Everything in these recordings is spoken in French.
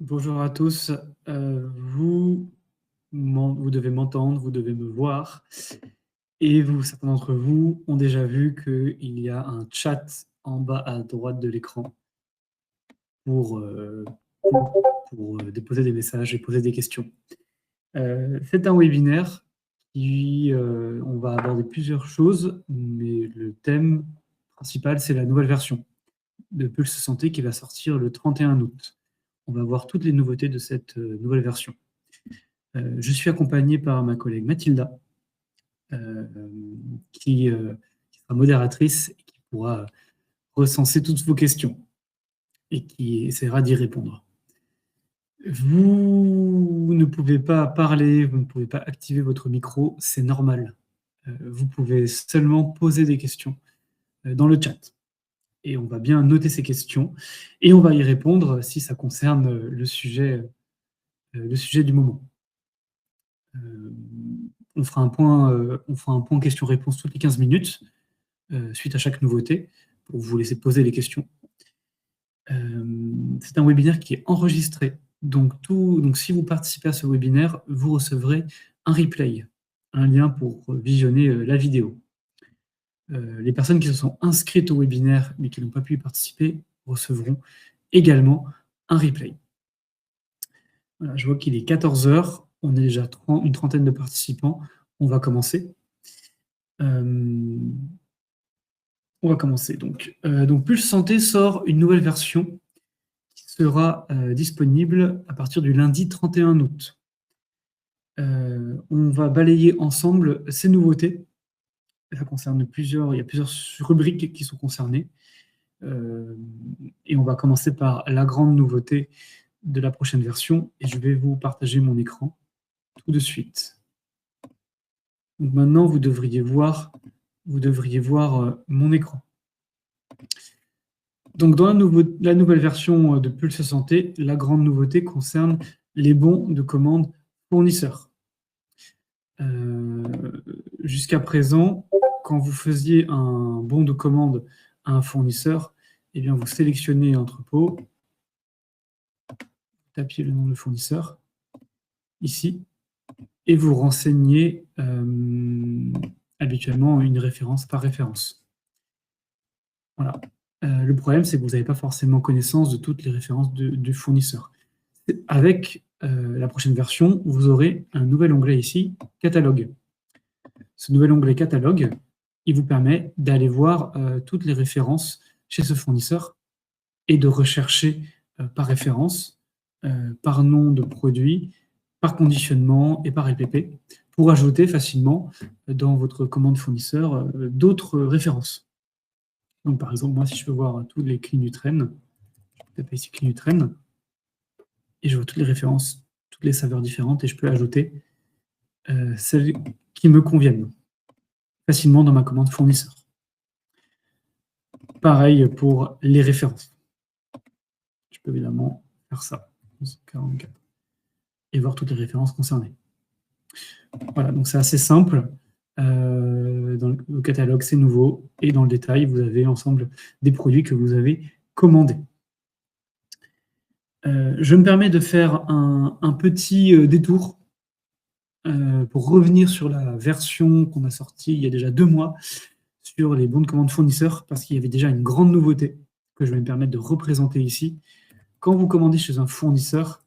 Bonjour à tous. Vous devez m'entendre, vous devez me voir et certains d'entre vous ont déjà vu qu'il y a un chat en bas à droite de l'écran pour, déposer des messages et poser des questions. C'est un webinaire on va aborder plusieurs choses, mais le thème principal, c'est la nouvelle version de Pulse Santé qui va sortir le 31 août. On va voir toutes les nouveautés de cette nouvelle version. Je suis accompagné par ma collègue Mathilda, euh, qui sera modératrice et qui pourra recenser toutes vos questions et qui essaiera d'y répondre. Vous ne pouvez pas parler, vous ne pouvez pas activer votre micro, c'est normal. Vous pouvez seulement poser des questions dans le chat. Et on va bien noter ces questions et on va y répondre si ça concerne le sujet du moment. On fera un point questions-réponses toutes les 15 minutes, suite à chaque nouveauté, pour vous laisser poser les questions. C'est un webinaire qui est enregistré. Donc si vous participez à ce webinaire, vous recevrez un replay, un lien pour visionner la vidéo. Les personnes qui se sont inscrites au webinaire mais qui n'ont pas pu y participer recevront également un replay. Voilà, je vois qu'il est 14 h. On est déjà une trentaine de participants. On va commencer. Donc, Pulse Santé sort une nouvelle version qui sera disponible à partir du lundi 31 août. On va balayer ensemble ces nouveautés. Ça concerne il y a plusieurs rubriques qui sont concernées. Et on va commencer par la grande nouveauté de la prochaine version. Et je vais vous partager mon écran tout de suite. Donc maintenant, vous devriez voir mon écran. Donc dans la nouvelle version de Pulse Santé, la grande nouveauté concerne les bons de commande fournisseurs. Jusqu'à présent, quand vous faisiez un bon de commande à un fournisseur, eh bien vous sélectionnez l'entrepôt, vous tapiez le nom du fournisseur, ici, et vous renseignez habituellement une référence par référence. Voilà. Le problème, c'est que vous n'avez pas forcément connaissance de toutes les références du fournisseur. Avec la prochaine version, vous aurez un nouvel onglet ici, catalogue. Ce nouvel onglet catalogue, il vous permet d'aller voir toutes les références chez ce fournisseur et de rechercher par référence, par nom de produit, par conditionnement et par LPP pour ajouter facilement dans votre commande fournisseur d'autres références. Donc, par exemple, moi, si je veux voir tous les Clinutren, je tape ici Clinutren, et je vois toutes les références, toutes les saveurs différentes, et je peux ajouter celles qui me conviennent facilement dans ma commande fournisseur. Pareil pour les références. Je peux évidemment faire ça, 44, et voir toutes les références concernées. Voilà, donc c'est assez simple. Dans le catalogue, c'est nouveau, et dans le détail, vous avez l'ensemble des produits que vous avez commandés. Je me permets de faire un petit détour pour revenir sur la version qu'on a sortie il y a déjà 2 mois sur les bons de commande fournisseurs, parce qu'il y avait déjà une grande nouveauté que je vais me permettre de représenter ici. Quand vous commandez chez un fournisseur,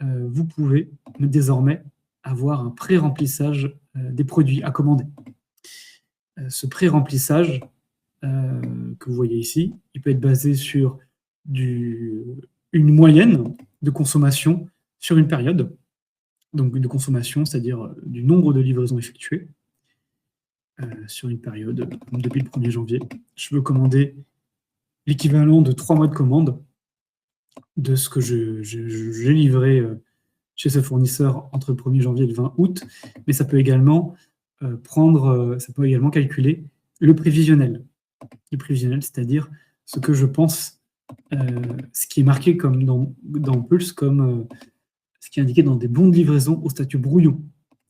vous pouvez désormais avoir un pré-remplissage des produits à commander. Ce pré-remplissage que vous voyez ici, il peut être basé sur une moyenne de consommation sur une période, donc de consommation, c'est-à-dire du nombre de livraisons effectuées sur une période, depuis le 1er janvier. Je veux commander l'équivalent de 3 mois de commande de ce que j'ai livré chez ce fournisseur entre le 1er janvier et le 20 août, mais ça peut également calculer le prévisionnel. Le prévisionnel, c'est-à-dire ce que je pense, ce qui est marqué comme dans Pulse, comme ce qui est indiqué dans des bons de livraison au statut brouillon.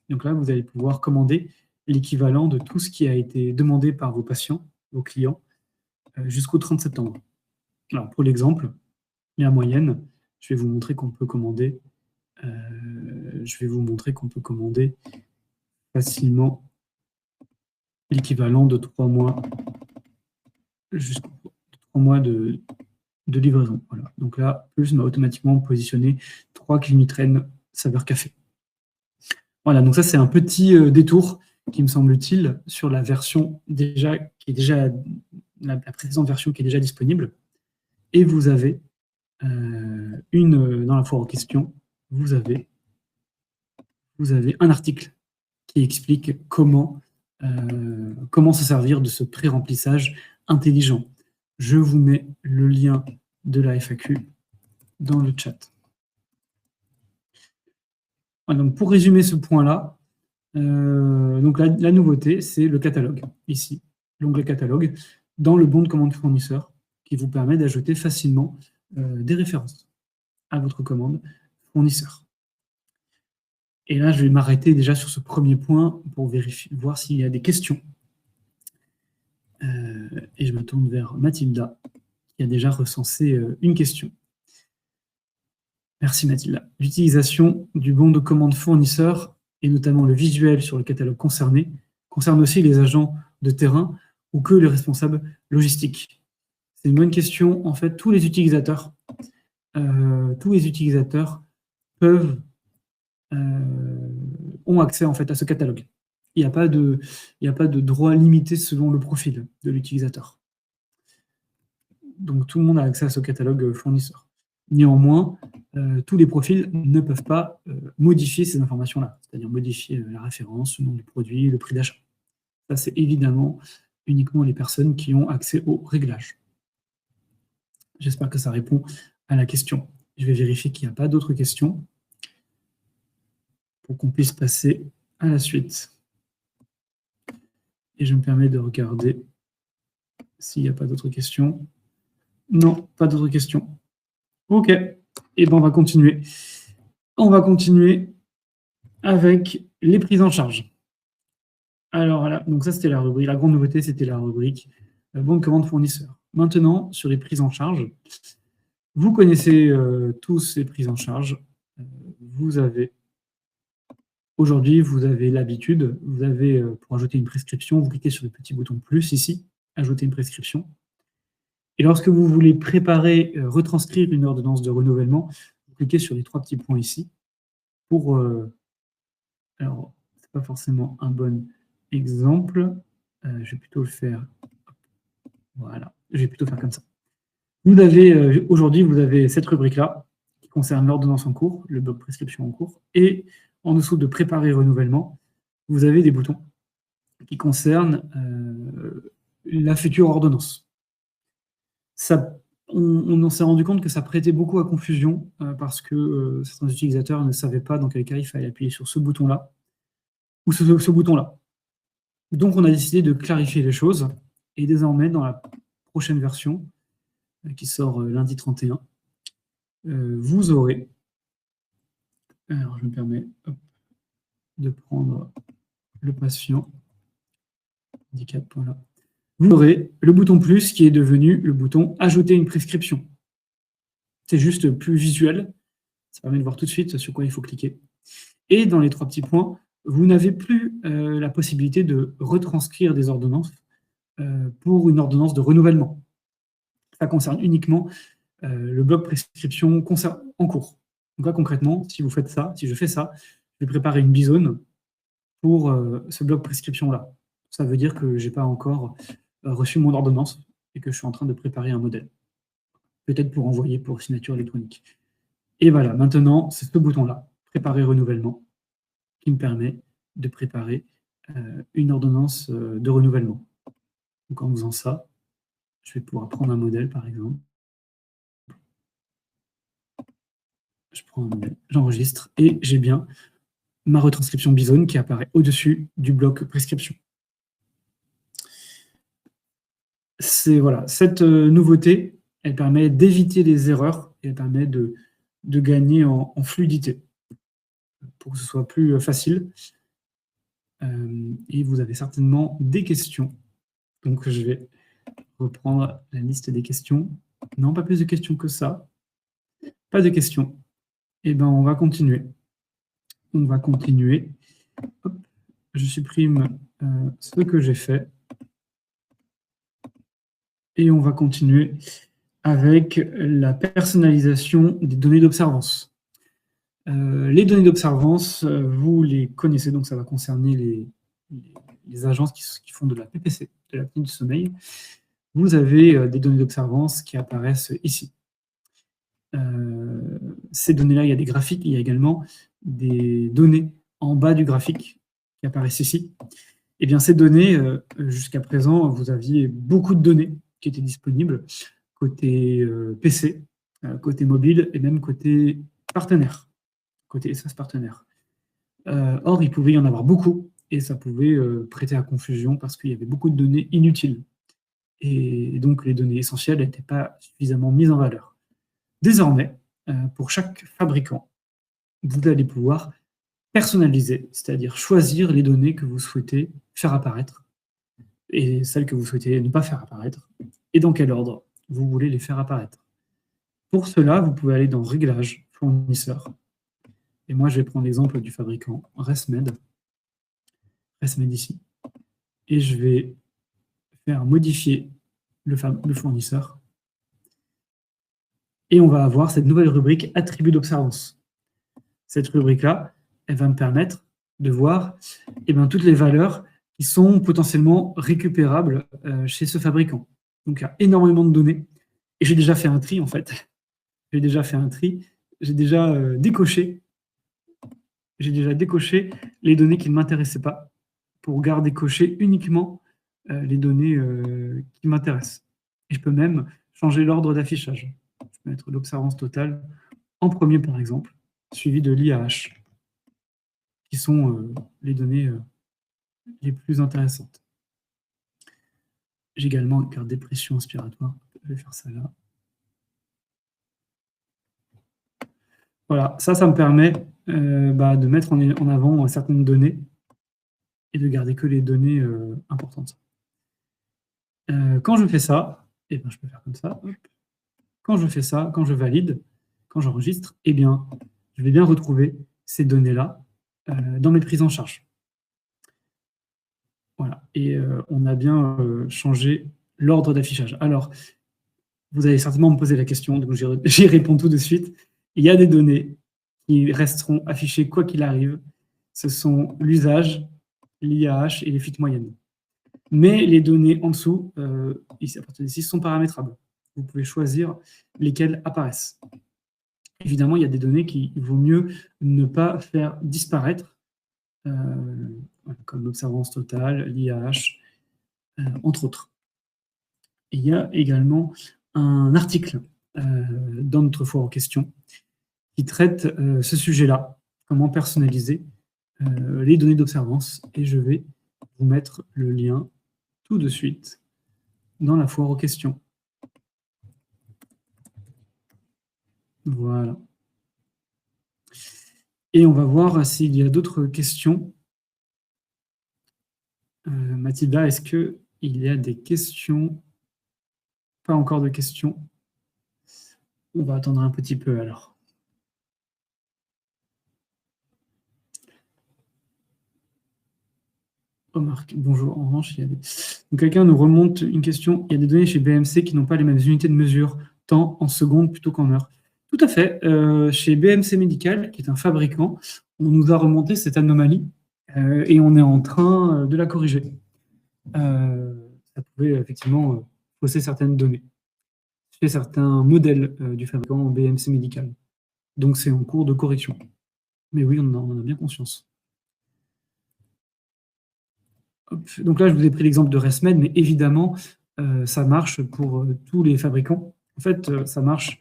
Donc là, vous allez pouvoir commander l'équivalent de tout ce qui a été demandé par vos patients, vos clients, jusqu'au 30 septembre. Alors, pour l'exemple, la moyenne, je vais vous montrer qu'on peut commander. Je vais vous montrer qu'on peut commander facilement l'équivalent de 3 mois, jusqu'à 3 mois de livraison. Voilà. Donc là, Plus m'a automatiquement positionné 3 Clinic Train saveur café. Voilà, donc ça c'est un petit détour qui me semble utile sur la version déjà qui est déjà la précédente version qui est déjà disponible. Et vous avez dans la foire aux questions, vous avez un article qui explique comment se servir de ce pré-remplissage intelligent. Je vous mets le lien de la FAQ dans le chat. Voilà, donc pour résumer ce point-là, donc la nouveauté, c'est le catalogue, ici, l'onglet catalogue, dans le bon de commande fournisseur, qui vous permet d'ajouter facilement des références à votre commande fournisseur. Et là, je vais m'arrêter déjà sur ce premier point pour voir s'il y a des questions. Et je me tourne vers Mathilda, qui a déjà recensé une question. Merci Mathilda. L'utilisation du bon de commande fournisseur, et notamment le visuel sur le catalogue concerné, concerne aussi les agents de terrain ou que les responsables logistiques. C'est une bonne question. En fait, tous les utilisateurs ont accès en fait à ce catalogue. Il n'y a pas de droit limité selon le profil de l'utilisateur. Donc tout le monde a accès à ce catalogue fournisseur. Néanmoins, tous les profils ne peuvent pas modifier ces informations-là, c'est-à-dire modifier la référence, le nom du produit, le prix d'achat. Ça, c'est évidemment uniquement les personnes qui ont accès au réglage. J'espère que ça répond à la question. Je vais vérifier qu'il n'y a pas d'autres questions pour qu'on puisse passer à la suite. Et je me permets de regarder s'il n'y a pas d'autres questions. Non, pas d'autres questions. Ok, et ben on va continuer. On va continuer avec les prises en charge. Alors voilà, donc ça c'était la rubrique. La grande nouveauté, c'était la rubrique bon de commande fournisseur. Maintenant, sur les prises en charge, vous connaissez tous les prises en charge. Aujourd'hui, vous avez l'habitude, pour ajouter une prescription, vous cliquez sur le petit bouton plus ici, ajouter une prescription. Et lorsque vous voulez préparer, retranscrire une ordonnance de renouvellement, vous cliquez sur les 3 petits points ici pour... alors, ce n'est pas forcément un bon exemple. Je vais plutôt le faire... Voilà, je vais plutôt faire comme ça. Aujourd'hui, vous avez cette rubrique-là qui concerne l'ordonnance en cours, le bloc prescription en cours, et en dessous de préparer renouvellement, vous avez des boutons qui concernent la future ordonnance. On s'est rendu compte que ça prêtait beaucoup à confusion parce que certains utilisateurs ne savaient pas dans quel cas il fallait appuyer sur ce bouton-là ou ce bouton-là. Donc, on a décidé de clarifier les choses et désormais, dans la prochaine version qui sort lundi 31, vous aurez... Alors, je me permets de prendre le patient handicap, voilà. Vous aurez le bouton plus qui est devenu le bouton ajouter une prescription. C'est juste plus visuel. Ça permet de voir tout de suite sur quoi il faut cliquer. Et dans les 3 petits points, vous n'avez plus la possibilité de retranscrire des ordonnances pour une ordonnance de renouvellement. Ça concerne uniquement le bloc prescription en cours. Donc là, concrètement, si vous faites ça, si je fais ça, je vais préparer une bisone pour ce bloc prescription-là. Ça veut dire que je n'ai pas encore reçu mon ordonnance et que je suis en train de préparer un modèle. Peut-être pour envoyer pour signature électronique. Et voilà, maintenant, c'est ce bouton-là, préparer renouvellement, qui me permet de préparer une ordonnance de renouvellement. Donc en faisant ça, je vais pouvoir prendre un modèle, par exemple. Je prends un modèle, j'enregistre, et j'ai bien ma retranscription Bisone qui apparaît au-dessus du bloc prescription. Voilà, cette nouveauté, elle permet d'éviter les erreurs et elle permet de gagner en fluidité pour que ce soit plus facile. Et vous avez certainement des questions. Donc, je vais reprendre la liste des questions. Non, pas plus de questions que ça. Pas de questions. Eh ben, on va continuer. On va continuer. Hop, je supprime ce que j'ai fait. Et on va continuer avec la personnalisation des données d'observance. Les données d'observance, vous les connaissez, donc ça va concerner les agences qui font de la PPC, de l'apnée du sommeil. Vous avez des données d'observance qui apparaissent ici. Ces données-là, il y a des graphiques, il y a également des données en bas du graphique qui apparaissent ici. Eh bien, ces données, jusqu'à présent, vous aviez beaucoup de données qui étaient disponibles côté PC, côté mobile et même côté partenaire, côté espace partenaire. Or, il pouvait y en avoir beaucoup et ça pouvait prêter à confusion parce qu'il y avait beaucoup de données inutiles. Et donc, les données essentielles n'étaient pas suffisamment mises en valeur. Désormais, pour chaque fabricant, vous allez pouvoir personnaliser, c'est-à-dire choisir les données que vous souhaitez faire apparaître et celles que vous souhaitez ne pas faire apparaître, et dans quel ordre vous voulez les faire apparaître. Pour cela, vous pouvez aller dans Réglages, fournisseurs, et moi je vais prendre l'exemple du fabricant ResMed ici, et je vais faire modifier le fournisseur, et on va avoir cette nouvelle rubrique attributs d'observance. Cette rubrique-là, elle va me permettre de voir toutes les valeurs qui sont potentiellement récupérables chez ce fabricant. Donc, il y a énormément de données. Et j'ai déjà fait un tri, en fait. J'ai déjà fait un tri. J'ai déjà décoché. J'ai déjà décoché les données qui ne m'intéressaient pas pour garder coché uniquement les données qui m'intéressent. Et je peux même changer l'ordre d'affichage. Je peux mettre l'observance totale en premier, par exemple, suivi de l'IAH, qui sont les données les plus intéressantes. J'ai également gardé pression inspiratoire. Je vais faire ça là. Voilà, ça me permet de mettre en avant certaines données et de garder que les données importantes. Quand je fais ça, je peux faire comme ça. Hop. Quand je fais ça, quand je valide, quand j'enregistre, je vais bien retrouver ces données-là dans mes prises en charge. Voilà, et on a bien changé l'ordre d'affichage. Alors, vous allez certainement me poser la question, donc j'y réponds tout de suite. Il y a des données qui resteront affichées quoi qu'il arrive. Ce sont l'usage, l'IAH et les fuites moyennes. Mais les données en dessous, ici, à partir d'ici, sont paramétrables. Vous pouvez choisir lesquelles apparaissent. Évidemment, il y a des données qu'il vaut mieux ne pas faire disparaître, comme l'observance totale, l'IAH, entre autres. Et il y a également un article dans notre foire en question qui traite ce sujet-là, comment personnaliser les données d'observance. Et je vais vous mettre le lien tout de suite dans la foire aux questions. Voilà. Et on va voir s'il y a d'autres questions. Mathilda, est-ce qu'il y a des questions? Pas encore de questions. On va attendre un petit peu alors. Oh Marc, bonjour. En revanche, il y a des... Donc, quelqu'un nous remonte une question. Il y a des données chez BMC qui n'ont pas les mêmes unités de mesure, tant en secondes plutôt qu'en heures. Tout à fait. Chez BMC Medical, qui est un fabricant, on nous a remonté cette anomalie et on est en train de la corriger. Ça pouvait effectivement fausser certaines données chez certains modèles du fabricant BMC Medical. Donc, c'est en cours de correction. Mais oui, on en a bien conscience. Hop. Donc là, je vous ai pris l'exemple de ResMed, mais évidemment, ça marche pour tous les fabricants. En fait, ça marche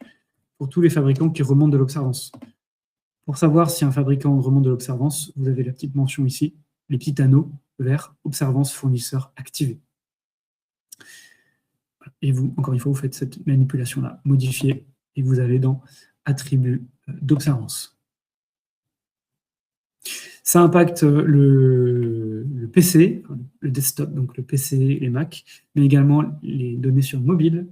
pour tous les fabricants qui remontent de l'observance. Pour savoir si un fabricant remonte de l'observance, vous avez la petite mention ici, les petits anneaux verts, observance fournisseur activé. Et vous, encore une fois, vous faites cette manipulation-là, modifier, et vous allez dans attributs d'observance. Ça impacte le PC, le desktop, donc le PC et les Mac, mais également les données sur mobile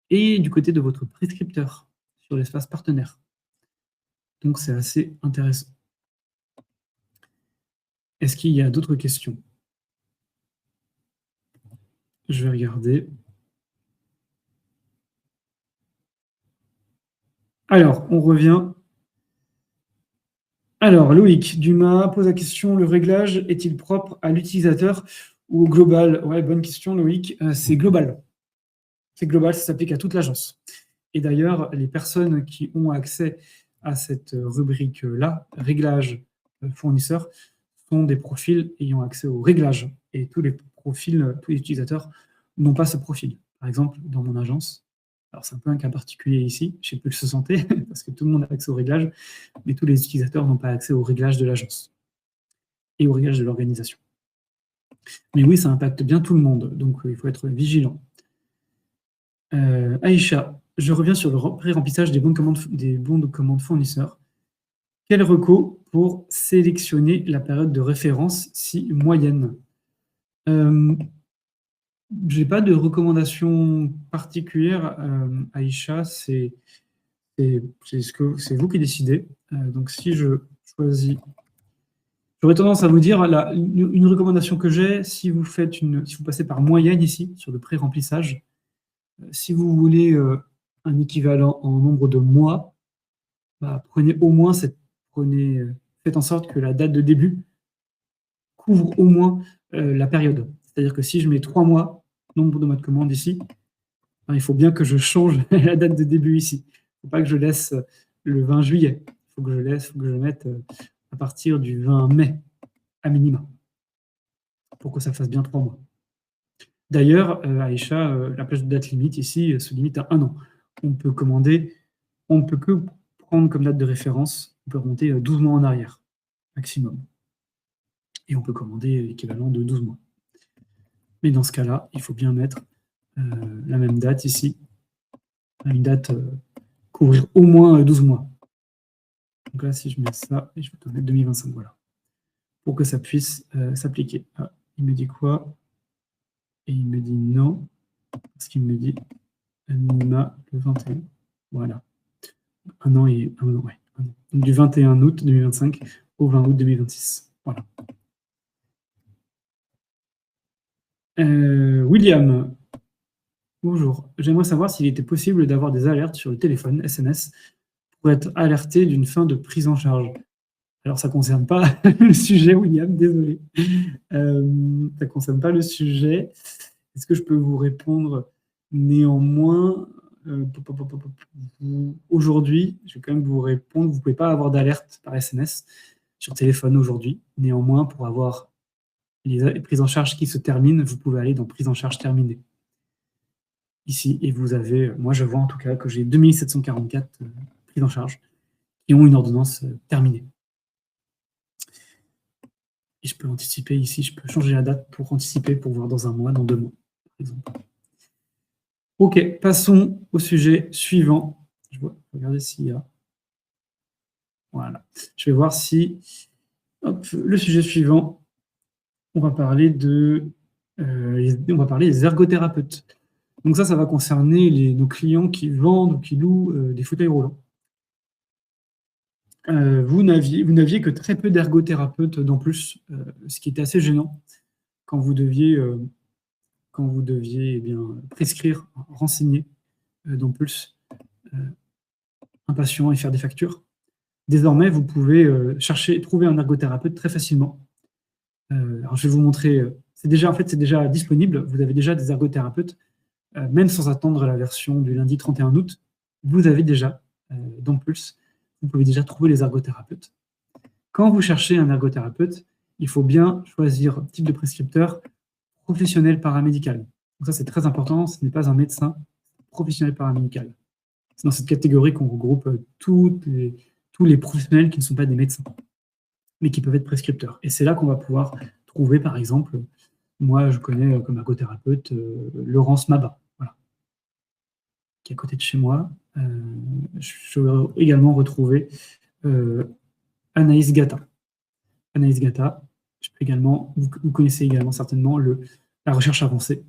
et du côté de votre prescripteur sur l'espace partenaire. Donc, c'est assez intéressant. Est-ce qu'il y a d'autres questions? Je vais regarder. Alors, on revient. Alors, Loïc Dumas pose la question, le réglage est-il propre à l'utilisateur ou au global? Ouais, bonne question, Loïc. C'est global. C'est global, ça s'applique à toute l'agence. Et d'ailleurs, les personnes qui ont accès à cette rubrique-là, réglage fournisseur, sont des profils ayant accès au réglage. Et tous les profils, tous les utilisateurs n'ont pas ce profil. Par exemple, dans mon agence, alors c'est un peu un cas particulier ici, chez Pulse Santé, parce que tout le monde a accès au réglage, mais tous les utilisateurs n'ont pas accès au réglage de l'agence et au réglage de l'organisation. Mais oui, ça impacte bien tout le monde, donc il faut être vigilant. Aïcha, je reviens sur le pré-remplissage des bons de commande fournisseurs. Quel recours pour sélectionner la période de référence si moyenne? Je n'ai pas de recommandation particulière, Aïcha, c'est vous qui décidez. Donc si je choisis, j'aurais tendance à vous dire une recommandation que j'ai, si vous passez par moyenne ici, sur le pré-remplissage, si vous voulez un équivalent en nombre de mois, bah, faites en sorte que la date de début couvre au moins la période. C'est-à-dire que si je mets 3 mois, nombre de mois de commande ici, ben, il faut bien que je change la date de début ici. Il ne faut pas que je laisse le 20 juillet. Il faut que je mette à partir du 20 mai, à minima, pour que ça fasse bien 3 mois. D'ailleurs, Aïcha, la plage de date limite ici se limite à 1 an. On ne peut que prendre comme date de référence, on peut remonter 12 mois en arrière, maximum. Et on peut commander l'équivalent de 12 mois. Mais dans ce cas-là, il faut bien mettre la même date ici, une date couvrir au moins 12 mois. Donc là, si je mets ça, et je vais mettre 2025, voilà, pour que ça puisse s'appliquer. Ah, il me dit quoi? Et il me dit non, parce qu'il me dit minima le 21. Voilà. Un an, ouais, un an. Donc, du 21 août 2025 au 20 août 2026. Voilà. William, bonjour. J'aimerais savoir s'il était possible d'avoir des alertes sur le téléphone, SMS, pour être alerté d'une fin de prise en charge. Alors, ça ne concerne pas le sujet, William, désolé. Ça ne concerne pas le sujet. Est-ce que je peux vous répondre néanmoins aujourd'hui, je vais quand même vous répondre, vous ne pouvez pas avoir d'alerte par SMS sur téléphone aujourd'hui. Néanmoins, pour avoir les prises en charge qui se terminent, vous pouvez aller dans prise en charge terminée. Ici, et vous avez, moi je vois en tout cas que j'ai 2744 prises en charge qui ont une ordonnance terminée. Et je peux anticiper ici, je peux changer la date pour anticiper, pour voir dans 1 mois, dans 2 mois, par exemple. Ok, passons au sujet suivant. Je vais regarder s'il y a... Voilà. Je vais voir si... Hop, le sujet suivant, on va parler des ergothérapeutes. Donc ça va concerner nos clients qui vendent ou qui louent des fauteuils roulants. Vous n'aviez que très peu d'ergothérapeutes dans Plus, ce qui était assez gênant quand vous deviez prescrire, renseigner dans Plus un patient et faire des factures. Désormais, vous pouvez trouver un ergothérapeute très facilement. Alors, je vais vous montrer. C'est déjà disponible. Vous avez déjà des ergothérapeutes, même sans attendre la version du lundi 31 août. Vous avez déjà, dans Pulse, vous pouvez déjà trouver les ergothérapeutes. Quand vous cherchez un ergothérapeute, il faut bien choisir type de prescripteur professionnel paramédical. Donc ça, c'est très important. Ce n'est pas un médecin professionnel paramédical. C'est dans cette catégorie qu'on regroupe tous les professionnels qui ne sont pas des médecins, mais qui peuvent être prescripteurs. Et c'est là qu'on va pouvoir trouver, par exemple, moi, je connais comme ergothérapeute Laurence Mabat, voilà, qui est à côté de chez moi. Je vais également retrouver Anaïs Gata. Anaïs Gata, vous connaissez également certainement la recherche avancée,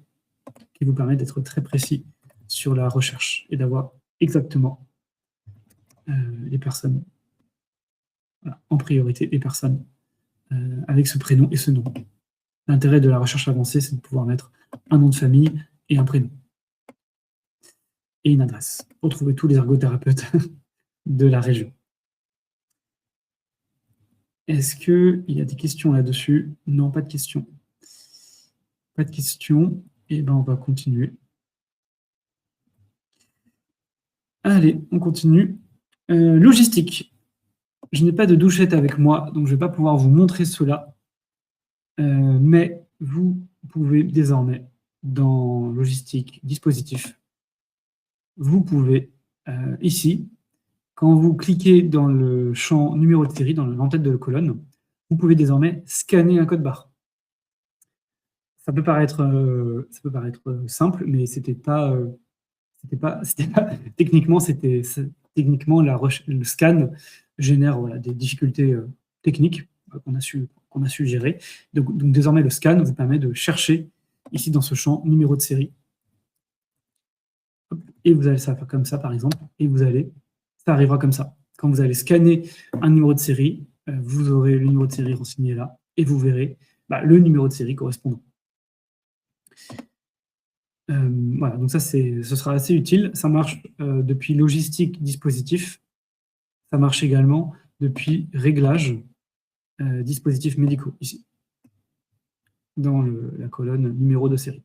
qui vous permet d'être très précis sur la recherche et d'avoir exactement les personnes voilà, en priorité les personnes avec ce prénom et ce nom. L'intérêt de la recherche avancée, c'est de pouvoir mettre un nom de famille et un prénom. Et une adresse pour trouver tous les ergothérapeutes de la région. Est-ce qu'il y a des questions là-dessus? Non, pas de questions. Pas de questions. Eh bien, on va continuer. Allez, on continue. Logistique. Je n'ai pas de douchette avec moi, donc je ne vais pas pouvoir vous montrer cela. Mais vous pouvez désormais, dans logistique, dispositif, vous pouvez, ici, quand vous cliquez dans le champ numéro de série, dans l'entête de la colonne, vous pouvez désormais scanner un code barre. Ça peut paraître simple, mais techniquement, le scan génère voilà, des difficultés techniques qu'on a su gérer. Donc, désormais, le scan vous permet de chercher ici dans ce champ numéro de série. Et vous allez ça faire comme ça, par exemple, et ça arrivera comme ça. Quand vous allez scanner un numéro de série, vous aurez le numéro de série renseigné là, et vous verrez le numéro de série correspondant. Voilà, donc ça, ce sera assez utile. Ça marche depuis logistique dispositif. Ça marche également depuis réglage dispositifs médicaux, ici, dans la colonne numéro de série.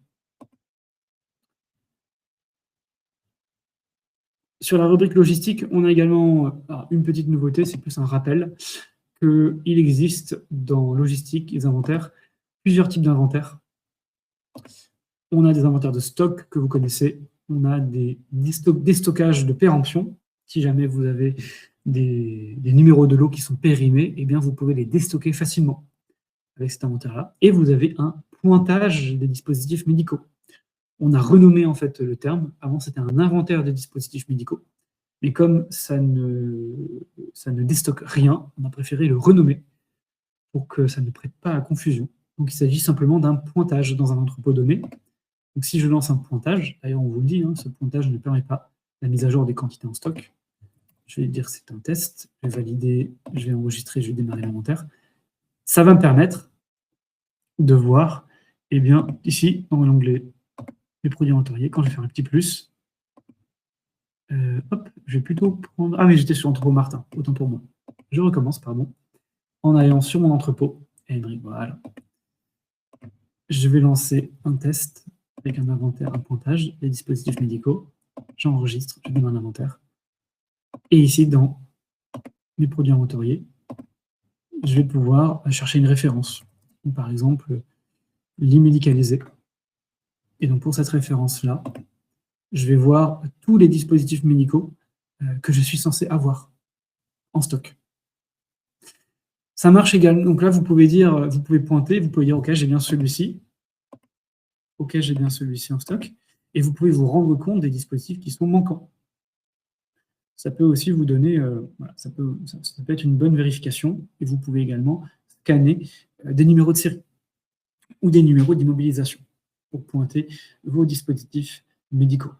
Sur la rubrique logistique, on a également une petite nouveauté, c'est plus un rappel, qu'il existe dans logistique et inventaires plusieurs types d'inventaires. On a des inventaires de stock que vous connaissez, on a des stockages de péremption. Si jamais vous avez des numéros de lot qui sont périmés, eh bien vous pouvez les déstocker facilement avec cet inventaire-là. Et vous avez un pointage des dispositifs médicaux. On a renommé en fait le terme. Avant, c'était un inventaire des dispositifs médicaux. Mais comme ça ne déstocke rien, on a préféré le renommer pour que ça ne prête pas à confusion. Donc, il s'agit simplement d'un pointage dans un entrepôt donné. Donc, si je lance un pointage, d'ailleurs, on vous le dit, ce pointage ne permet pas la mise à jour des quantités en stock. Je vais dire que c'est un test. Je vais valider, je vais enregistrer, je vais démarrer l'inventaire. Ça va me permettre de voir, eh bien, ici, dans l'onglet les produits inventoriés, quand je vais faire un petit plus, je vais plutôt prendre... Ah oui, j'étais sur l'entrepôt Martin, autant pour moi. Je recommence, pardon, en allant sur mon entrepôt. Et voilà. Je vais lancer un test avec un inventaire, un pointage, les dispositifs médicaux. J'enregistre, je démarre l'inventaire. Et ici, dans mes produits inventoriés, je vais pouvoir chercher une référence. Par exemple, l'immédicalisé. Et donc, pour cette référence-là, je vais voir tous les dispositifs médicaux que je suis censé avoir en stock. Ça marche également. Donc là, vous pouvez pointer, vous pouvez dire, OK, j'ai bien celui-ci. OK, j'ai bien celui-ci en stock. Et vous pouvez vous rendre compte des dispositifs qui sont manquants. Ça peut aussi vous donner, ça peut être une bonne vérification. Et vous pouvez également scanner des numéros de série ou des numéros d'immobilisation pour pointer vos dispositifs médicaux.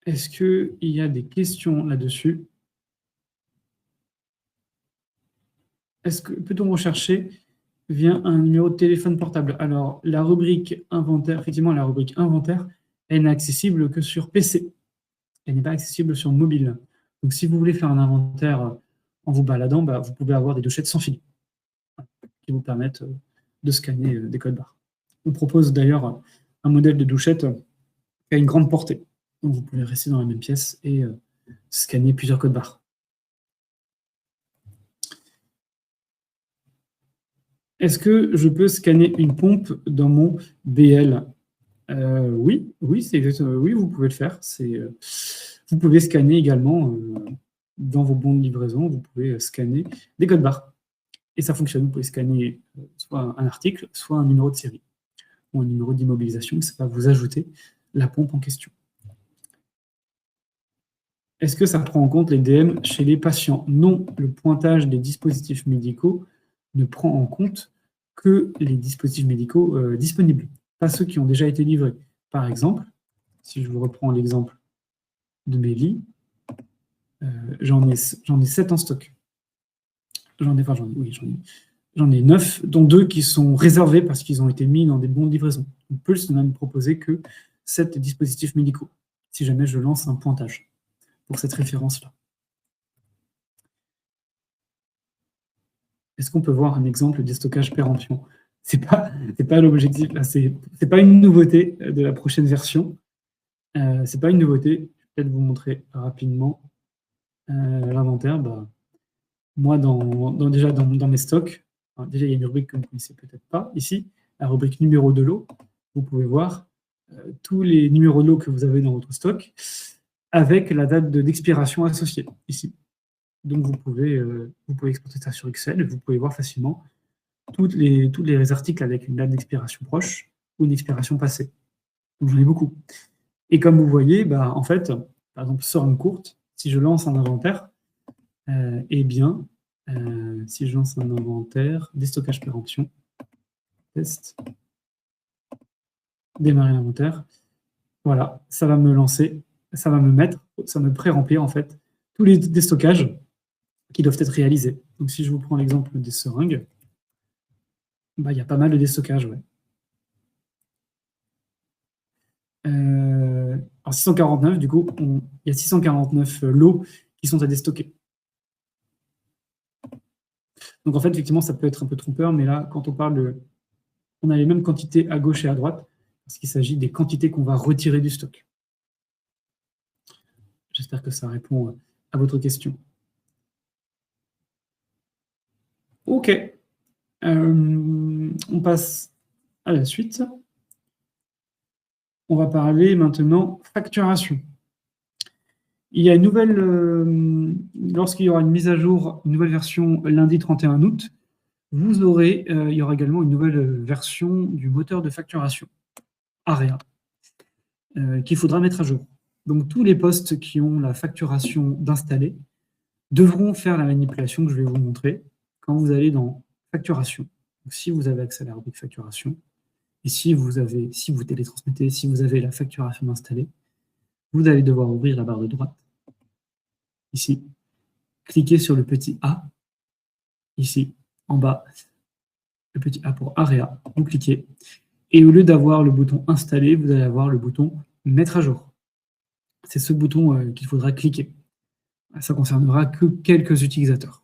Est-ce qu'il y a des questions là-dessus? Peut-on rechercher via un numéro de téléphone portable? Alors, la rubrique inventaire, effectivement, la rubrique inventaire, elle n'est accessible que sur PC. Elle n'est pas accessible sur mobile. Donc, si vous voulez faire un inventaire en vous baladant, vous pouvez avoir des douchettes sans fil qui vous permettent de scanner des codes barres. On propose d'ailleurs un modèle de douchette qui a une grande portée. Donc, vous pouvez rester dans la même pièce et scanner plusieurs codes barres. Est-ce que je peux scanner une pompe dans mon BL? Oui, c'est exactement. Oui, vous pouvez le faire. Vous pouvez scanner également dans vos bons de livraison, vous pouvez scanner des codes barres. Et ça fonctionne. Vous pouvez scanner soit un article, soit un numéro de série ou un numéro d'immobilisation. Ça va vous ajouter la pompe en question. Est-ce que ça prend en compte les DM chez les patients? Non, le pointage des dispositifs médicaux ne prend en compte que les dispositifs médicaux disponibles, pas ceux qui ont déjà été livrés. Par exemple, si je vous reprends l'exemple de mes lits, J'en ai 7 en stock. J'en ai 9, dont 2 qui sont réservés parce qu'ils ont été mis dans des bons de livraison. Pulse ne m'a proposé que 7 dispositifs médicaux, si jamais je lance un pointage pour cette référence-là. Est-ce qu'on peut voir un exemple de stockage péremption? C'est pas l'objectif, c'est pas une nouveauté de la prochaine version. C'est pas une nouveauté. Je vais peut-être vous montrer rapidement l'inventaire. Moi, déjà dans mes stocks, déjà il y a une rubrique que vous ne connaissez peut-être pas ici, la rubrique numéro de lot. Vous pouvez voir tous les numéros de lot que vous avez dans votre stock avec la date d'expiration associée ici. Donc vous pouvez exporter ça sur Excel et vous pouvez voir facilement tous les articles avec une date d'expiration proche ou une expiration passée. Donc j'en ai beaucoup. Et comme vous voyez, en fait, par exemple, sort une courte, si je lance un inventaire, si je lance un inventaire, déstockage péremption, test, démarrer l'inventaire, voilà, ça va me lancer, ça va me pré-remplir en fait tous les déstockages qui doivent être réalisés. Donc si je vous prends l'exemple des seringues, il y a pas mal de déstockage, ouais. En 649, du coup, il y a 649 lots qui sont à déstocker. Donc en fait, effectivement, ça peut être un peu trompeur, mais là, quand on parle on a les mêmes quantités à gauche et à droite, parce qu'il s'agit des quantités qu'on va retirer du stock. J'espère que ça répond à votre question. OK. On passe à la suite. On va parler maintenant facturation. Il y a une nouvelle, lorsqu'il y aura une mise à jour, une nouvelle version lundi 31 août, il y aura également une nouvelle version du moteur de facturation, AREA, qu'il faudra mettre à jour. Donc tous les postes qui ont la facturation d'installer devront faire la manipulation que je vais vous montrer quand vous allez dans facturation. Donc, si vous avez accès à la rubrique facturation, et si vous télétransmettez, si vous avez la facturation installée, vous allez devoir ouvrir la barre de droite, ici, cliquez sur le petit A, ici, en bas, le petit A pour AREA, vous cliquez, et au lieu d'avoir le bouton installer, vous allez avoir le bouton mettre à jour. C'est ce bouton qu'il faudra cliquer. Ça concernera que quelques utilisateurs.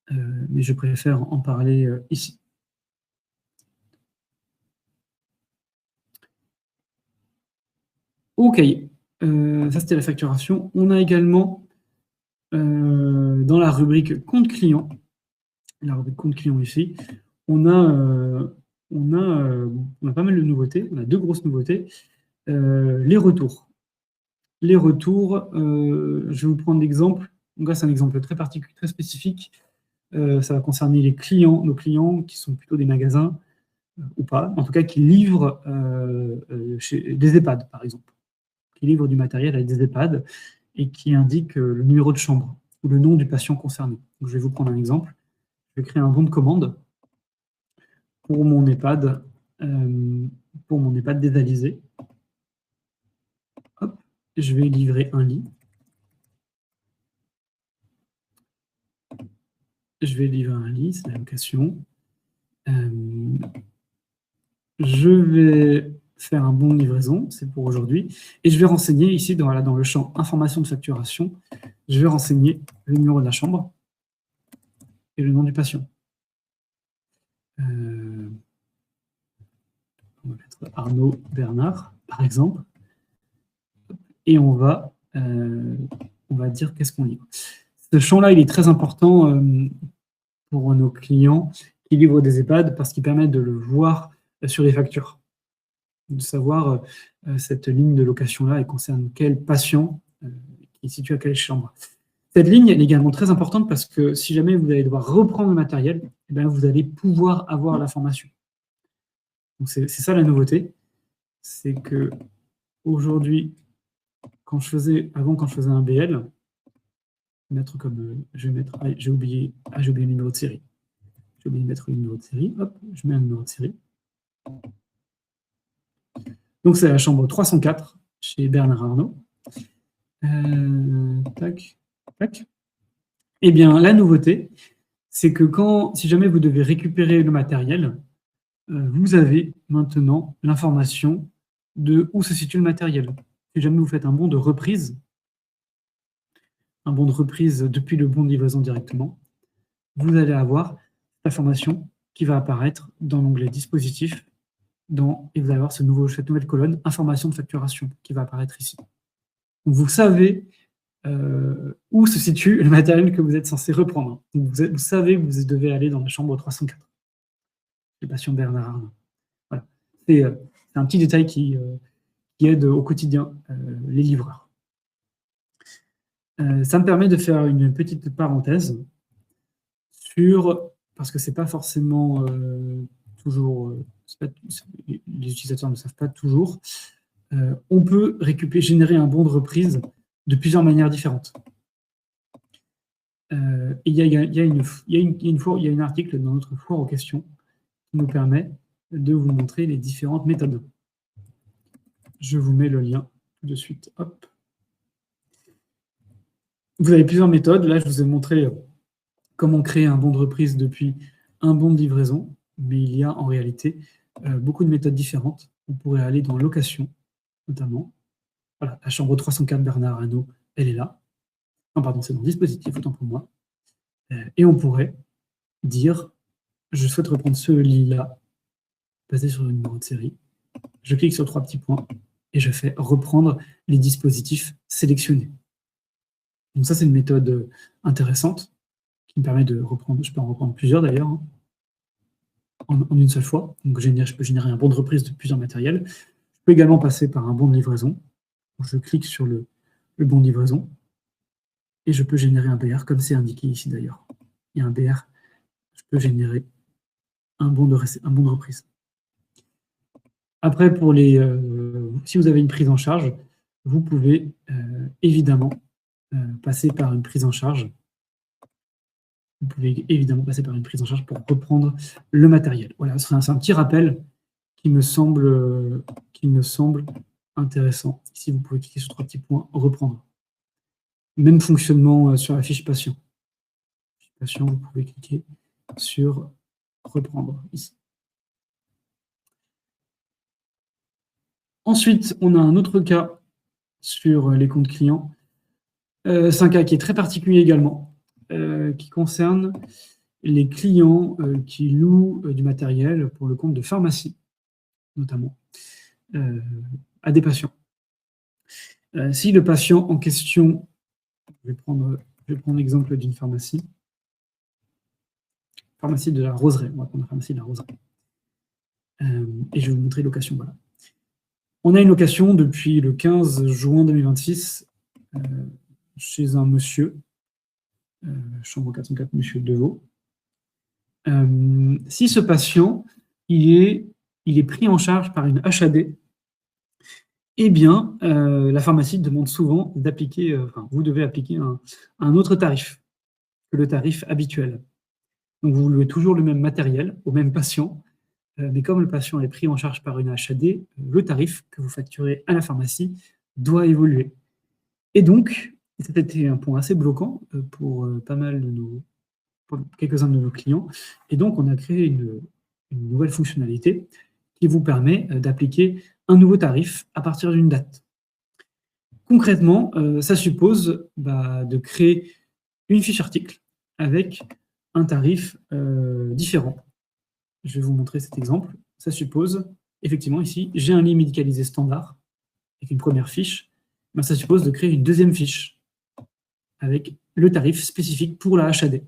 Mais je préfère en parler ici. OK, ça c'était la facturation. On a également dans la rubrique compte client, ici, on a pas mal de nouveautés. On a 2 grosses nouveautés. Les retours. Les retours, je vais vous prendre l'exemple. Donc là, c'est un exemple très particulier, très spécifique. Ça va concerner les clients, nos clients qui sont plutôt des magasins ou pas, en tout cas qui livrent chez des EHPAD, par exemple, qui livrent du matériel à des EHPAD et qui indiquent le numéro de chambre ou le nom du patient concerné. Donc, je vais vous prendre un exemple. Je vais créer un bon de commande pour mon EHPAD dévalisé. Hop, je vais livrer un lit. Je vais livrer un lit, c'est la location. Je vais faire un bon de livraison, c'est pour aujourd'hui, et je vais renseigner ici dans le champ information de facturation, je vais renseigner le numéro de la chambre et le nom du patient. On va mettre Arnaud Bernard, par exemple, et on va dire qu'est-ce qu'on livre. Ce champ-là, il est très important pour nos clients qui livrent des EHPAD parce qu'il permet de le voir sur les factures, de savoir cette ligne de location-là, elle concerne quel patient qui est situé à quelle chambre. Cette ligne, elle est également très importante parce que si jamais vous allez devoir reprendre le matériel, eh bien, vous allez pouvoir avoir l'information. Donc c'est ça la nouveauté, c'est que aujourd'hui, quand je faisais un BL, j'ai oublié le numéro de série. J'ai oublié de mettre le numéro de série. Hop, je mets un numéro de série. Donc c'est la chambre 304 chez Bernard Arnault. Tac. Tac. Eh bien, la nouveauté, c'est que si jamais vous devez récupérer le matériel, vous avez maintenant l'information de où se situe le matériel. Si jamais vous faites un bon de reprise depuis le bon de livraison directement, vous allez avoir l'information qui va apparaître dans l'onglet dispositif, et vous allez avoir cette nouvelle colonne information de facturation qui va apparaître ici. Donc vous savez où se situe le matériel que vous êtes censé reprendre. Donc vous savez que vous devez aller dans la chambre 304. Le patient Bernard Arnault. Voilà. C'est un petit détail qui aide au quotidien les livreurs. Ça me permet de faire une petite parenthèse parce que c'est pas forcément toujours, les utilisateurs ne savent pas toujours, on peut générer un bon de reprise de plusieurs manières différentes. Il y a un article dans notre foire aux questions qui nous permet de vous montrer les différentes méthodes. Je vous mets le lien tout de suite. Hop. Vous avez plusieurs méthodes. Là, je vous ai montré comment créer un bon de reprise depuis un bon de livraison, mais il y a en réalité beaucoup de méthodes différentes. On pourrait aller dans location, notamment. Voilà, la chambre 304 Bernard Arnault, elle est là. Non, pardon, c'est dans dispositif, autant pour moi. Et on pourrait dire, je souhaite reprendre ce lit-là, basé sur le numéro de série. Je clique sur 3 petits points et je fais reprendre les dispositifs sélectionnés. Donc ça, c'est une méthode intéressante qui me permet de reprendre, je peux en reprendre plusieurs d'ailleurs, hein, en une seule fois. Donc je peux générer un bon de reprise de plusieurs matériels. Je peux également passer par un bon de livraison. Donc, je clique sur le bon de livraison et je peux générer un BR, comme c'est indiqué ici d'ailleurs. Il y a un BR, je peux générer un bon de reprise. Après, si vous avez une prise en charge, vous pouvez évidemment passer par une prise en charge. Vous pouvez évidemment passer par une prise en charge pour reprendre le matériel. Voilà, c'est un petit rappel qui me semble intéressant. Ici, vous pouvez cliquer sur 3 petits points, reprendre. Même fonctionnement sur la fiche patient. Fiche patient, vous pouvez cliquer sur reprendre ici. Ensuite, on a un autre cas sur les comptes clients. C'est un cas qui est très particulier également, qui concerne les clients qui louent du matériel pour le compte de pharmacie, notamment, à des patients. Si le patient en question, je vais prendre l'exemple d'une pharmacie de la Roseraie, on va prendre la pharmacie de la Roseraie. Et je vais vous montrer location, voilà. On a une location depuis le 15 juin 2026 chez un monsieur, chambre 404, monsieur Deveau. Si ce patient, il est pris en charge par une HAD, eh bien, la pharmacie demande souvent d'appliquer, vous devez appliquer un autre tarif que le tarif habituel. Donc, vous louez toujours le même matériel au même patient, mais comme le patient est pris en charge par une HAD, le tarif que vous facturez à la pharmacie doit évoluer. Et donc, c'était un point assez bloquant pour quelques-uns de nos clients. Et donc, on a créé une nouvelle fonctionnalité qui vous permet d'appliquer un nouveau tarif à partir d'une date. Concrètement, ça suppose de créer une fiche article avec un tarif différent. Je vais vous montrer cet exemple. Ça suppose, effectivement, ici, j'ai un lit médicalisé standard avec une première fiche. Ça suppose de créer une deuxième fiche avec le tarif spécifique pour la HAD.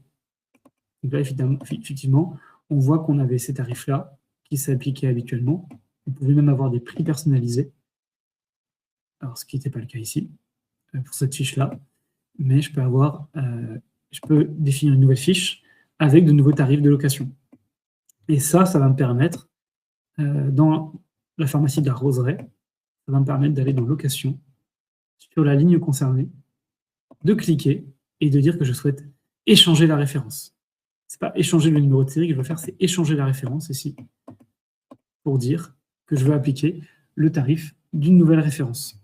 Donc là, effectivement, on voit qu'on avait ces tarifs-là qui s'appliquaient habituellement. Vous pouvez même avoir des prix personnalisés. Alors, ce qui n'était pas le cas ici, pour cette fiche-là. Mais je peux définir une nouvelle fiche avec de nouveaux tarifs de location. Et ça va me permettre, dans la pharmacie de la Roseraie, ça va me permettre d'aller dans location, sur la ligne concernée, de cliquer et de dire que je souhaite échanger la référence. Ce n'est pas échanger le numéro de série que je veux faire, c'est échanger la référence ici, pour dire que je veux appliquer le tarif d'une nouvelle référence.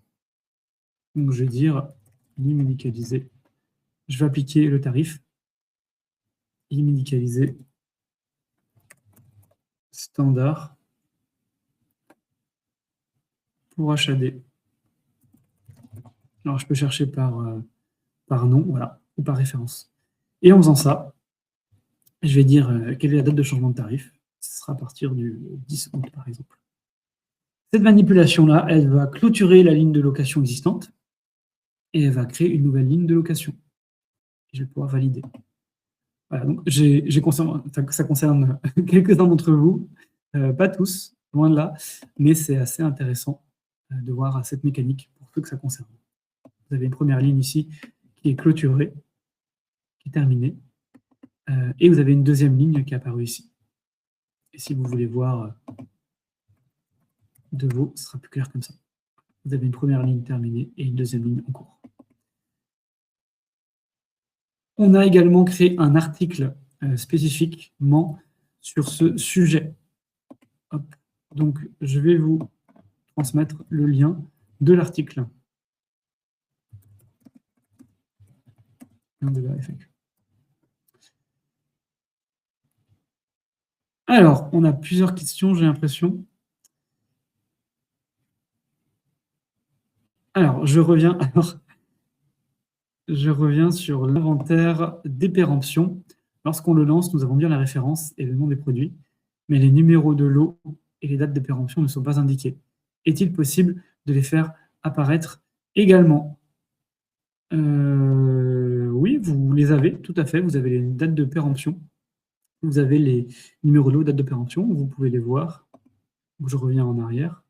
Donc je vais dire lit médicalisé je vais appliquer le tarif immédicalisé standard pour HAD. Alors, je peux chercher par nom, voilà, ou par référence. Et en faisant ça, je vais dire quelle est la date de changement de tarif. Ce sera à partir du 10 août, par exemple. Cette manipulation-là, elle va clôturer la ligne de location existante et elle va créer une nouvelle ligne de location. Et je vais pouvoir valider. Voilà, donc ça concerne quelques-uns d'entre vous, pas tous, loin de là, mais c'est assez intéressant de voir cette mécanique pour ceux que ça concerne. Vous avez une première ligne ici qui est clôturée, qui est terminée, et vous avez une deuxième ligne qui est apparue ici. Et si vous voulez voir de vous, ce sera plus clair comme ça. Vous avez une première ligne terminée et une deuxième ligne en cours. On a également créé un article spécifiquement sur ce sujet. Hop. Donc, je vais vous transmettre le lien de l'article. De la FAQ. Alors, on a plusieurs questions, j'ai l'impression. Alors, je reviens sur l'inventaire des péremptions. Lorsqu'on le lance, nous avons bien la référence et le nom des produits, mais les numéros de lot et les dates de péremption ne sont pas indiqués. Est-il possible de les faire apparaître également? Oui, vous les avez, tout à fait. Vous avez les dates de péremption. Vous avez les numéros de lot, dates de péremption. Vous pouvez les voir. Je reviens en arrière.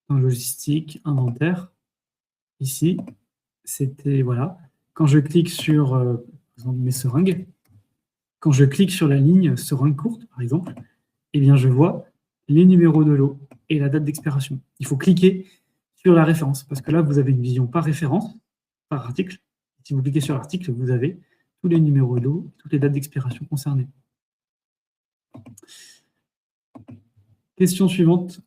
Dans logistique, inventaire. Ici, c'était, voilà. Quand je clique sur, par exemple, mes seringues, quand je clique sur la ligne seringue courte, par exemple, eh bien, je vois les numéros de lot et la date d'expiration. Il faut cliquer sur la référence, parce que là, vous avez une vision par référence, par article. Si vous cliquez sur l'article, vous avez tous les numéros de lot, toutes les dates d'expiration concernées. Question suivante.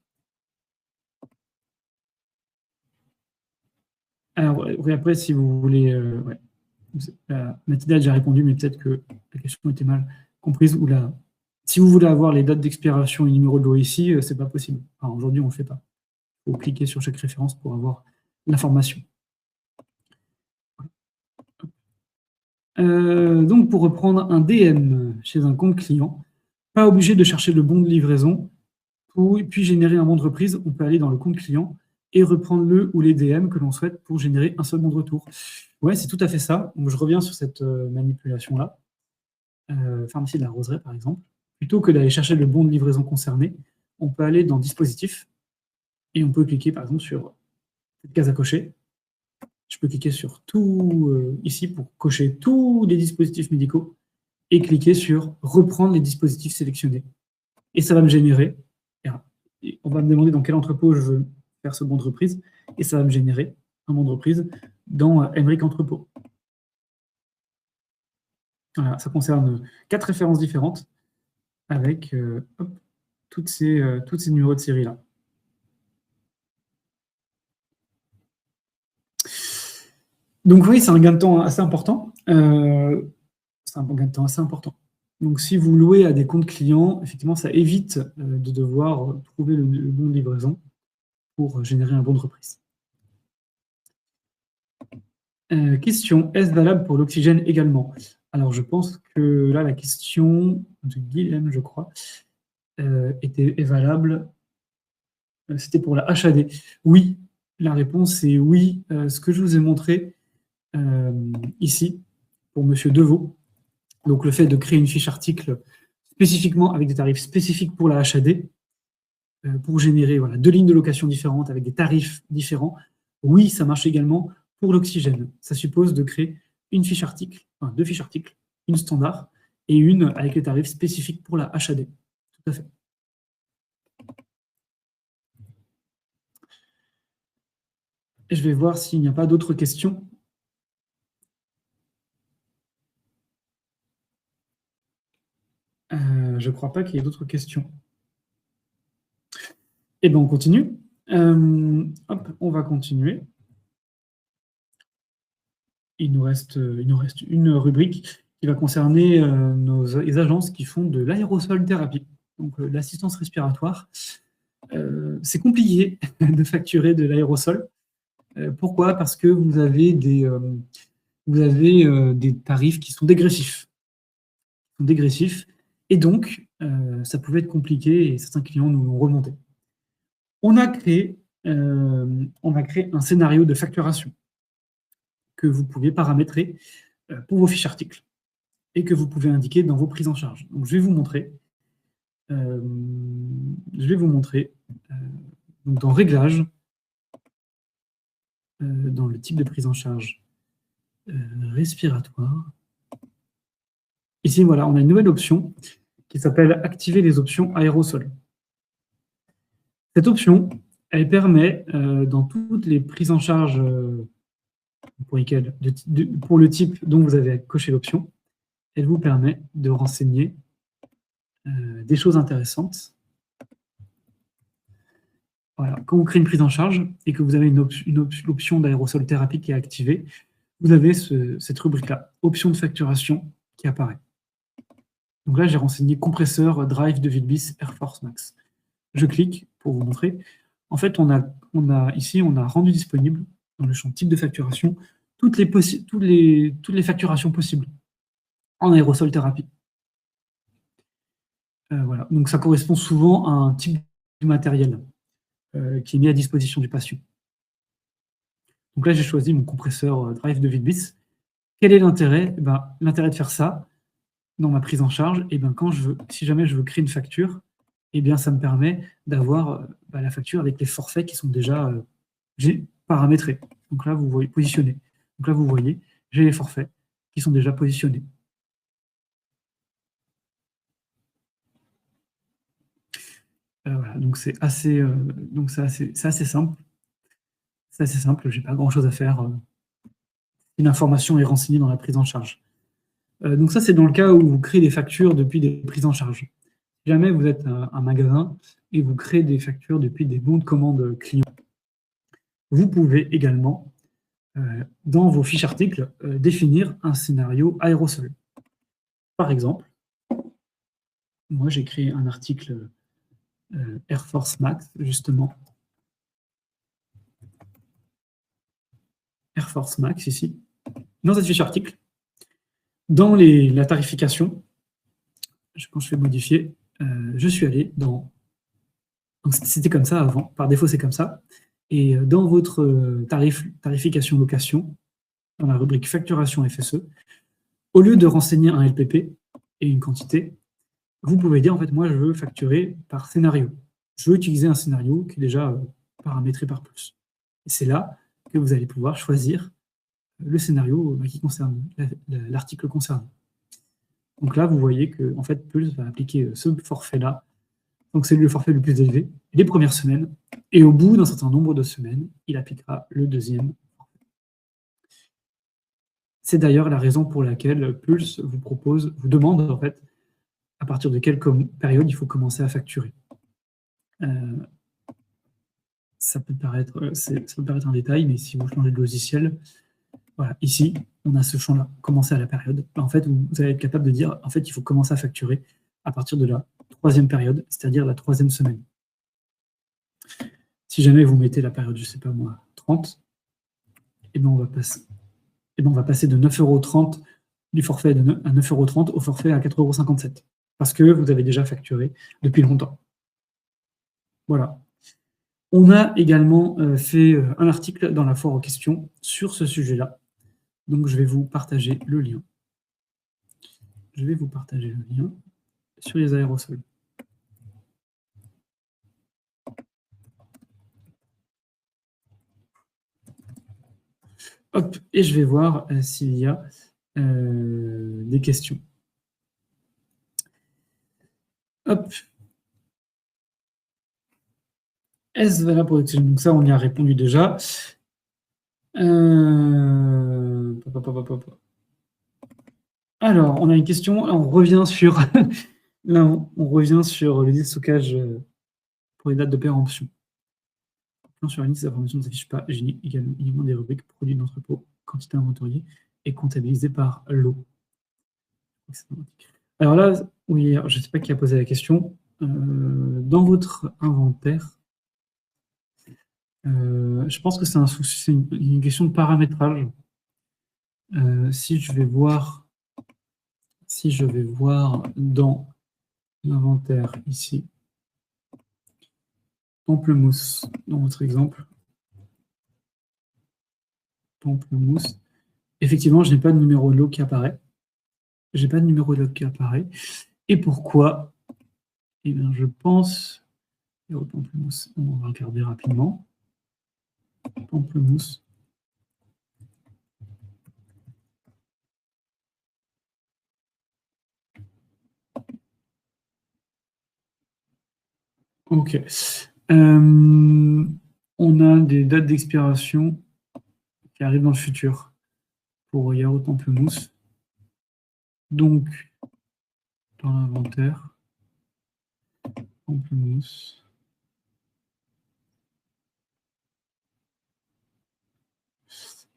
Alors, oui, après, si vous voulez... ouais. Mathilda a déjà répondu, mais peut-être que la question était mal comprise. Si vous voulez avoir les dates d'expiration et numéro de lot ici, ce n'est pas possible. Aujourd'hui, on ne le fait pas. Il faut cliquer sur chaque référence pour avoir l'information. Donc, pour reprendre un DM chez un compte client, pas obligé de chercher le bon de livraison, puis générer un bon de reprise. On peut aller dans le compte client et reprendre le ou les DM que l'on souhaite pour générer un seul bon de retour. Ouais, c'est tout à fait ça. Donc, je reviens sur cette manipulation-là. Pharmacie de la Roseraie, par exemple. Plutôt que d'aller chercher le bon de livraison concerné, on peut aller dans Dispositifs et on peut cliquer, par exemple, sur cette case à cocher. Je peux cliquer sur tout ici pour cocher tous les dispositifs médicaux et cliquer sur reprendre les dispositifs sélectionnés. Et ça va me générer, et on va me demander dans quel entrepôt je veux faire ce bon de reprise, et ça va me générer un bon de reprise dans Emmerich Entrepôt. Voilà, ça concerne 4 références différentes avec toutes ces numéros de série-là. Donc oui, c'est un gain de temps assez important. Donc si vous louez à des comptes clients, effectivement, ça évite de devoir trouver le bon de livraison pour générer un bon de reprise. Question, est-ce valable pour l'oxygène également? Alors je pense que là, la question de Guilhem, je crois, est valable. C'était pour la HAD. Oui, la réponse est oui. Ce que je vous ai montré ici, pour Monsieur Deveau, donc le fait de créer une fiche article spécifiquement avec des tarifs spécifiques pour la HAD, pour générer 2 lignes de location différentes avec des tarifs différents, oui, ça marche également pour l'oxygène. Ça suppose de créer une fiche article, 2 fiches articles, une standard et une avec les tarifs spécifiques pour la HAD. Tout à fait. Et je vais voir s'il n'y a pas d'autres questions. Je ne crois pas qu'il y ait d'autres questions. Eh bien, on continue. On va continuer. il nous reste une rubrique qui va concerner les agences qui font de l'aérosol thérapie, donc l'assistance respiratoire. C'est compliqué de facturer de l'aérosol. Pourquoi? Parce que vous avez des tarifs qui sont dégressifs. Et donc, ça pouvait être compliqué et certains clients nous l'ont remonté. On a créé un scénario de facturation que vous pouvez paramétrer pour vos fiches articles et que vous pouvez indiquer dans vos prises en charge. Donc, je vais vous montrer. Donc, dans Réglages, dans le type de prise en charge respiratoire. Ici, voilà, on a une nouvelle option qui s'appelle Activer les options aérosols. Cette option, elle permet, dans toutes les prises en charge pour le type dont vous avez coché l'option, elle vous permet de renseigner des choses intéressantes. Voilà. Quand vous créez une prise en charge et que vous avez une option d'aérosol thérapie qui est activée, vous avez cette rubrique-là, option de facturation, qui apparaît. Donc là, j'ai renseigné compresseur drive de Vidbis Air Force Max. Je clique pour vous montrer. En fait, on a rendu disponible dans le champ type de facturation toutes les facturations possibles en aérosol thérapie. Voilà. Donc ça correspond souvent à un type de matériel qui est mis à disposition du patient. Donc là, j'ai choisi mon compresseur drive de Vidbis. Quel est l'intérêt? L'intérêt de faire ça dans ma prise en charge, si jamais je veux créer une facture, ça me permet d'avoir la facture avec les forfaits qui sont déjà paramétrés. Donc là, vous voyez positionnés. Donc là, vous voyez, j'ai les forfaits qui sont déjà positionnés. Voilà, donc c'est assez simple. C'est assez simple, je n'ai pas grand-chose à faire. Une information est renseignée dans la prise en charge. Donc ça, c'est dans le cas où vous créez des factures depuis des prises en charge. Si jamais vous êtes un magasin et vous créez des factures depuis des bons de commande clients, vous pouvez également, dans vos fiches articles, définir un scénario aérosol. Par exemple, moi, j'ai créé un article Air Force Max, justement. Air Force Max, ici. Dans cette fiche article, dans la tarification, quand je fais modifier, je suis allé dans... Donc, c'était comme ça avant. Par défaut, c'est comme ça. Et dans votre tarification location, dans la rubrique facturation FSE, au lieu de renseigner un LPP et une quantité, vous pouvez dire, en fait, moi, je veux facturer par scénario. Je veux utiliser un scénario qui est déjà paramétré par plus. Et c'est là que vous allez pouvoir choisir le scénario qui concerne l'article concerné. Donc là, vous voyez que en fait, Pulse va appliquer ce forfait-là. Donc c'est le forfait le plus élevé les premières semaines. Et au bout d'un certain nombre de semaines, il appliquera le deuxième forfait. C'est d'ailleurs la raison pour laquelle Pulse vous demande en fait à partir de quelle période il faut commencer à facturer. Ça peut paraître un détail, mais si vous changez de logiciel, voilà, ici, on a ce champ-là, commencer à la période. En fait, vous allez être capable de dire, en fait, il faut commencer à facturer à partir de la troisième période, c'est-à-dire la troisième semaine. Si jamais vous mettez la période, je ne sais pas moi, 30, on va passer de 9,30 € du forfait à 9,30 € au forfait à 4,57 €, parce que vous avez déjà facturé depuis longtemps. Voilà. On a également fait un article dans la foire aux questions sur ce sujet-là. Donc, je vais vous partager le lien. Sur les aérosols. Hop, et je vais voir s'il y a des questions. Hop. Est-ce valable pour l'oxygène? Donc ça, on y a répondu déjà. Alors, on a une question. On revient sur le déstockage pour les dates de péremption. Sur la liste, ces informations ne s'affichent pas. J'ai également des rubriques produits d'entrepôt, quantité inventoriée est comptabilisé par lot. Alors là, oui, je ne sais pas qui a posé la question. Dans votre inventaire, je pense que c'est une question de paramétrage. Si je vais voir dans l'inventaire ici, pamplemousse, dans votre exemple, pamplemousse, effectivement, je n'ai pas de numéro de lot qui apparaît. J'ai pas de numéro de lot qui apparaît. Et pourquoi? Eh bien, je pense... Pamplemousse, on va regarder rapidement. Pamplemousse. Ok. On a des dates d'expiration qui arrivent dans le futur pour yaourt pamplemousse. Donc, dans l'inventaire, pamplemousse.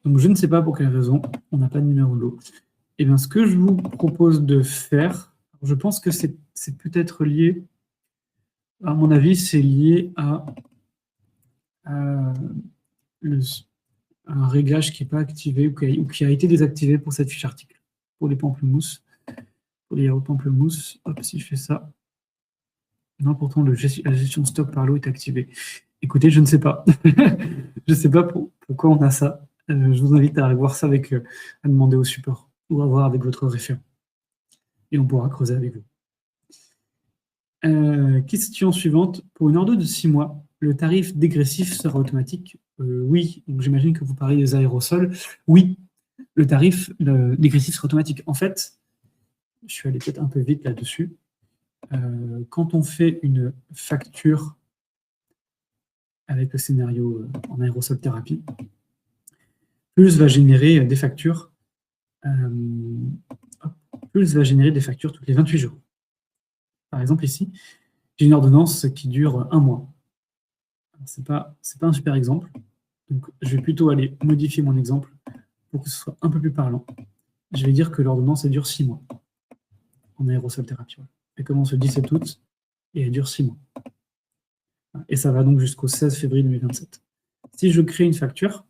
Donc, je ne sais pas pour quelle raison on n'a pas de numéro de lot. Eh bien, ce que je vous propose de faire, je pense que c'est peut-être lié, à mon avis, c'est lié à un réglage qui n'est pas activé ou qui a été désactivé pour cette fiche article, pour les pamplemousses, pour les yaourts pamplemousse. Hop, si je fais ça, non, pourtant la gestion de stock par lot est activée. Écoutez, je ne sais pas. Je ne sais pas pourquoi on a ça. Je vous invite à voir ça à demander au support ou à voir avec votre référent. Et on pourra creuser avec vous. Question suivante. Pour une ordre de 6 mois, le tarif dégressif sera automatique? Oui. Donc j'imagine que vous parlez des aérosols. Oui, le tarif dégressif sera automatique. En fait, je suis allé peut-être un peu vite là-dessus. Quand on fait une facture avec le scénario en aérosol thérapie, Pulse va générer des factures. Pulse va générer des factures tous les 28 jours. Par exemple, ici, j'ai une ordonnance qui dure 1 mois. Ce n'est pas un super exemple. Donc, je vais plutôt aller modifier mon exemple pour que ce soit un peu plus parlant. Je vais dire que l'ordonnance, elle dure 6 mois en aérosol thérapie. Elle commence le 17 août et elle dure 6 mois. Et ça va donc jusqu'au 16 février 2027. Si je crée une facture,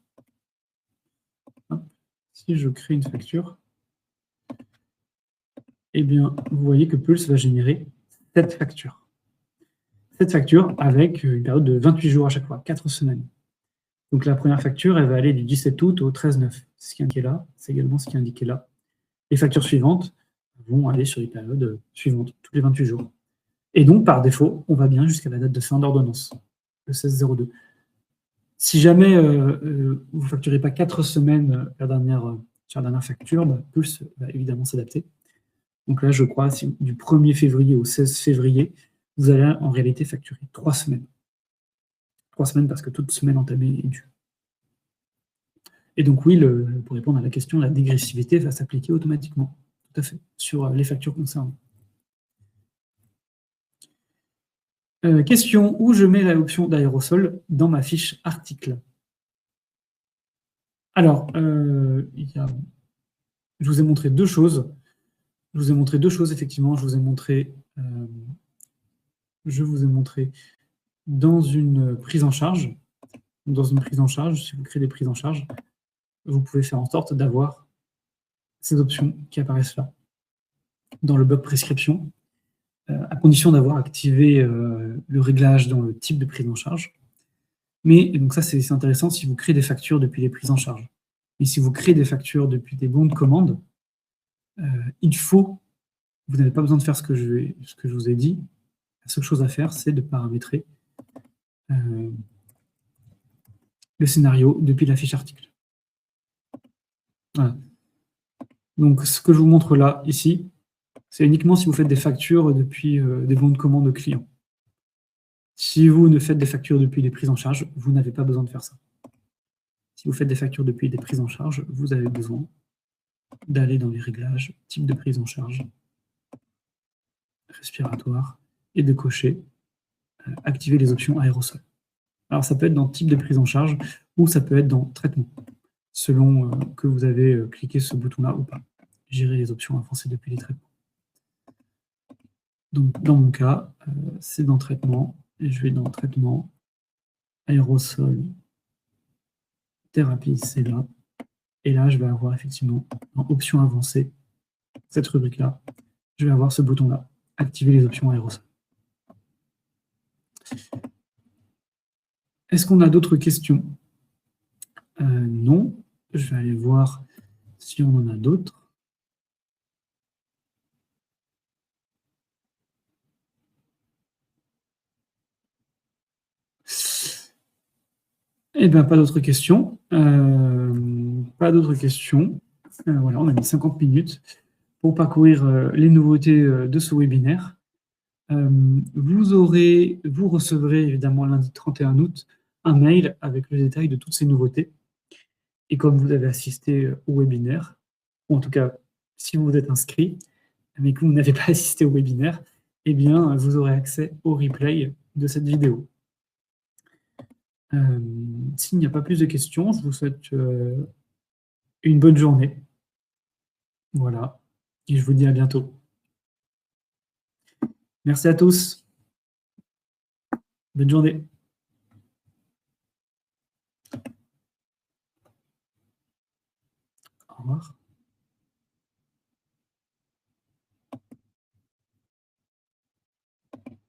eh bien, vous voyez que Pulse va générer cette facture. Cette facture avec une période de 28 jours à chaque fois, 4 semaines. Donc la première facture, elle va aller du 17 août au 13-9. C'est ce qui est indiqué là, c'est également ce qui est indiqué là. Les factures suivantes vont aller sur les périodes suivantes, tous les 28 jours. Et donc, par défaut, on va bien jusqu'à la date de fin d'ordonnance, le 16-02. Si jamais vous ne facturez pas 4 semaines sur la dernière facture, Pulse va évidemment s'adapter. Donc là, je crois, du 1er février au 16 février, vous allez en réalité facturer 3 semaines. 3 semaines parce que toute semaine entamée est due. Et donc oui, pour répondre à la question, la dégressivité va s'appliquer automatiquement, tout à fait, sur les factures concernées. Question, où je mets l'option d'aérosol dans ma fiche article? Alors, je vous ai montré deux choses. Effectivement. Je vous ai montré dans une prise en charge. Dans une prise en charge, si vous créez des prises en charge, vous pouvez faire en sorte d'avoir ces options qui apparaissent là, dans le bloc prescription, à condition d'avoir activé le réglage dans le type de prise en charge. Mais donc ça, c'est intéressant si vous créez des factures depuis les prises en charge. Mais si vous créez des factures depuis des bons de commande, vous n'avez pas besoin de faire ce que je vous ai dit. La seule chose à faire, c'est de paramétrer le scénario depuis la fiche article. Voilà. Donc, ce que je vous montre là, ici, c'est uniquement si vous faites des factures depuis des bons de commande clients. Si vous ne faites des factures depuis les prises en charge, vous n'avez pas besoin de faire ça. Si vous faites des factures depuis des prises en charge, vous avez besoin d'aller dans les réglages, type de prise en charge, respiratoire, et de cocher activer les options aérosol. Alors, ça peut être dans type de prise en charge ou ça peut être dans traitement. selon que vous avez cliqué ce bouton-là ou pas. Gérer les options avancées depuis les traitements. Donc, dans mon cas, c'est dans traitement, et je vais dans traitement, aérosol, thérapie, c'est là. Et là, je vais avoir effectivement, dans options avancées, cette rubrique-là, je vais avoir ce bouton-là, activer les options aérosol. Est-ce qu'on a d'autres questions? Non. Je vais aller voir si on en a d'autres. Eh bien, pas d'autres questions. Pas d'autres questions. Voilà, on a mis 50 minutes pour parcourir les nouveautés de ce webinaire. Vous recevrez évidemment lundi 31 août un mail avec le détail de toutes ces nouveautés. Et comme vous avez assisté au webinaire, ou en tout cas, si vous vous êtes inscrit, mais que vous n'avez pas assisté au webinaire, eh bien, vous aurez accès au replay de cette vidéo. S'il n'y a pas plus de questions, je vous souhaite une bonne journée. Voilà. Et je vous dis à bientôt. Merci à tous. Bonne journée. Au revoir.